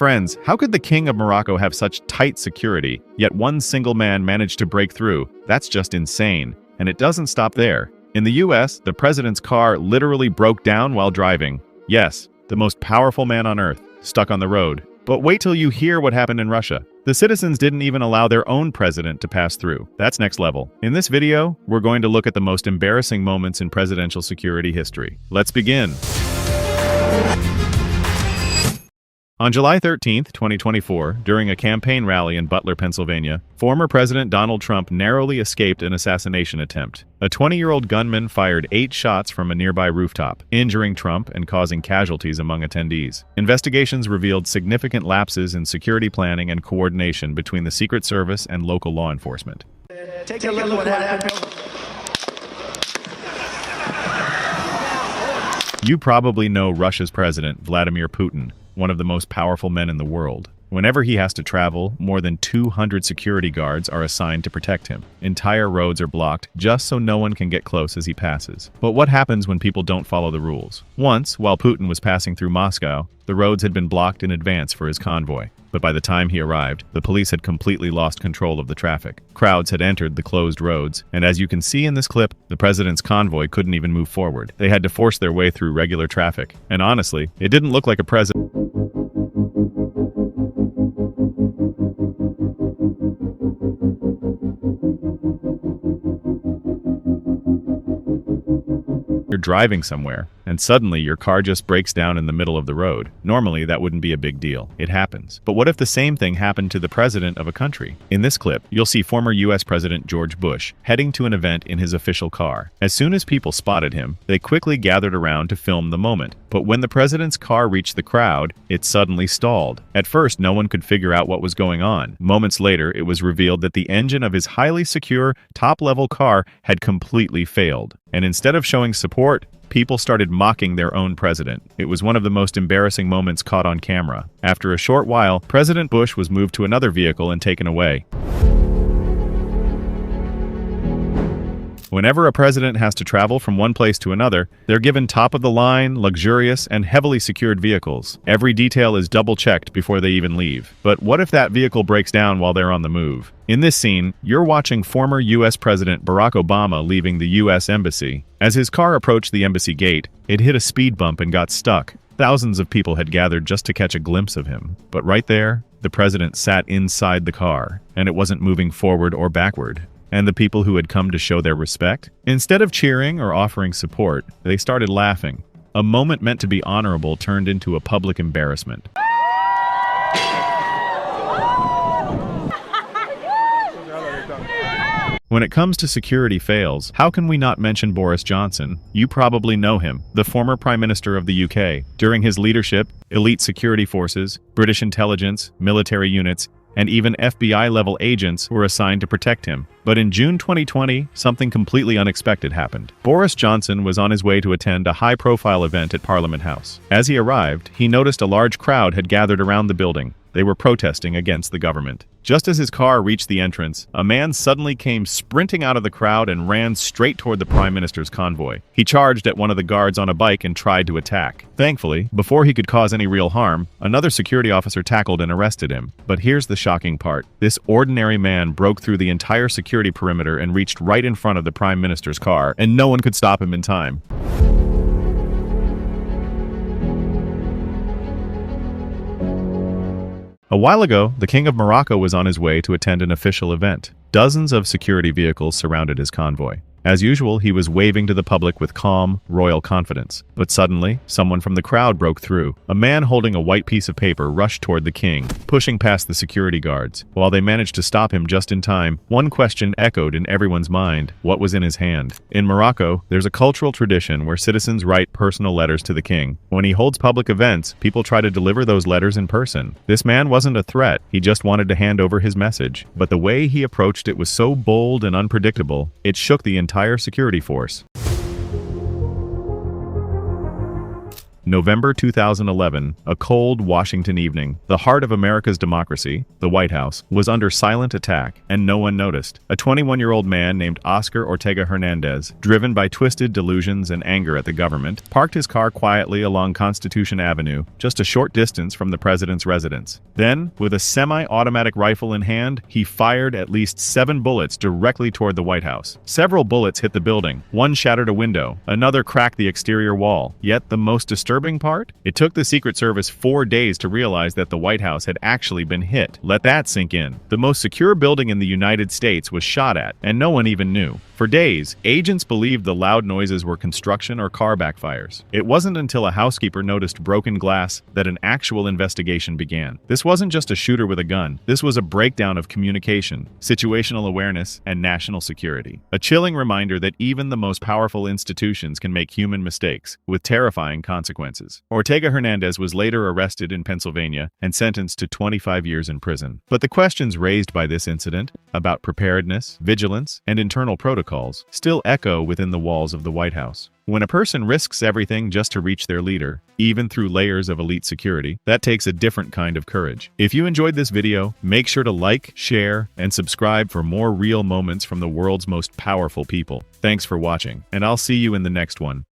Friends, how could the King of Morocco have such tight security, yet one single man managed to break through? That's just insane. And it doesn't stop there. In the US, the president's car literally broke down while driving. Yes, the most powerful man on earth, stuck on the road. But wait till you hear what happened in Russia. The citizens didn't even allow their own president to pass through. That's next level. In this video, we're going to look at the most embarrassing moments in presidential security history. Let's begin. On July 13, 2024, during a campaign rally in Butler, Pennsylvania, former President Donald Trump narrowly escaped an assassination attempt. A 20-year-old gunman fired 8 shots from a nearby rooftop, injuring Trump and causing casualties among attendees. Investigations revealed significant lapses in security planning and coordination between the Secret Service and local law enforcement. Take a look at what happened. You probably know Russia's president, Vladimir Putin, one of the most powerful men in the world. Whenever he has to travel, more than 200 security guards are assigned to protect him. Entire roads are blocked just so no one can get close as he passes. But what happens when people don't follow the rules? Once, while Putin was passing through Moscow, the roads had been blocked in advance for his convoy. But by the time he arrived, the police had completely lost control of the traffic. Crowds had entered the closed roads, and as you can see in this clip, the president's convoy couldn't even move forward. They had to force their way through regular traffic. And honestly, it didn't look like a president. You're driving somewhere, and suddenly your car just breaks down in the middle of the road. Normally, that wouldn't be a big deal. It happens. But what if the same thing happened to the president of a country? In this clip, you'll see former US President George Bush heading to an event in his official car. As soon as people spotted him, they quickly gathered around to film the moment. But when the president's car reached the crowd, it suddenly stalled. At first, no one could figure out what was going on. Moments later, it was revealed that the engine of his highly secure, top-level car had completely failed. And instead of showing support, people started mocking their own president. It was one of the most embarrassing moments caught on camera. After a short while, President Bush was moved to another vehicle and taken away. Whenever a president has to travel from one place to another, they're given top-of-the-line, luxurious, and heavily secured vehicles. Every detail is double-checked before they even leave. But what if that vehicle breaks down while they're on the move? In this scene, you're watching former U.S. President Barack Obama leaving the U.S. Embassy. As his car approached the embassy gate, it hit a speed bump and got stuck. Thousands of people had gathered just to catch a glimpse of him. But right there, the president sat inside the car, and it wasn't moving forward or backward. And the people who had come to show their respect, instead of cheering or offering support, they started laughing. A moment meant to be honorable turned into a public embarrassment. When it comes to security fails, how can we not mention Boris Johnson? You probably know him, the former Prime Minister of the UK. During his leadership, elite security forces, British intelligence, military units, and even FBI-level agents were assigned to protect him. But in June 2020, something completely unexpected happened. Boris Johnson was on his way to attend a high-profile event at Parliament House. As he arrived, he noticed a large crowd had gathered around the building. They were protesting against the government. Just as his car reached the entrance, a man suddenly came sprinting out of the crowd and ran straight toward the Prime Minister's convoy. He charged at one of the guards on a bike and tried to attack. Thankfully, before he could cause any real harm, another security officer tackled and arrested him. But here's the shocking part. This ordinary man broke through the entire security perimeter and reached right in front of the Prime Minister's car, and no one could stop him in time. A while ago, the King of Morocco was on his way to attend an official event. Dozens of security vehicles surrounded his convoy. As usual, he was waving to the public with calm, royal confidence. But suddenly, someone from the crowd broke through. A man holding a white piece of paper rushed toward the king, pushing past the security guards. While they managed to stop him just in time, one question echoed in everyone's mind: what was in his hand? In Morocco, there's a cultural tradition where citizens write personal letters to the king. When he holds public events, people try to deliver those letters in person. This man wasn't a threat, he just wanted to hand over his message. But the way he approached it was so bold and unpredictable, it shook the entire security force. November 2011, a cold Washington evening. The heart of America's democracy, the White House, was under silent attack, and no one noticed. A 21-year-old man named Oscar Ortega Hernandez, driven by twisted delusions and anger at the government, parked his car quietly along Constitution Avenue, just a short distance from the president's residence. Then, with a semi-automatic rifle in hand, he fired at least 7 bullets directly toward the White House. Several bullets hit the building. One shattered a window, another cracked the exterior wall. Yet the most disturbing part? It took the Secret Service 4 days to realize that the White House had actually been hit. Let that sink in. The most secure building in the United States was shot at, and no one even knew. For days, agents believed the loud noises were construction or car backfires. It wasn't until a housekeeper noticed broken glass that an actual investigation began. This wasn't just a shooter with a gun. This was a breakdown of communication, situational awareness, and national security. A chilling reminder that even the most powerful institutions can make human mistakes, with terrifying consequences. Ortega Hernandez was later arrested in Pennsylvania and sentenced to 25 years in prison. But the questions raised by this incident, about preparedness, vigilance, and internal protocols, still echo within the walls of the White House. When a person risks everything just to reach their leader, even through layers of elite security, that takes a different kind of courage. If you enjoyed this video, make sure to like, share, and subscribe for more real moments from the world's most powerful people. Thanks for watching, and I'll see you in the next one.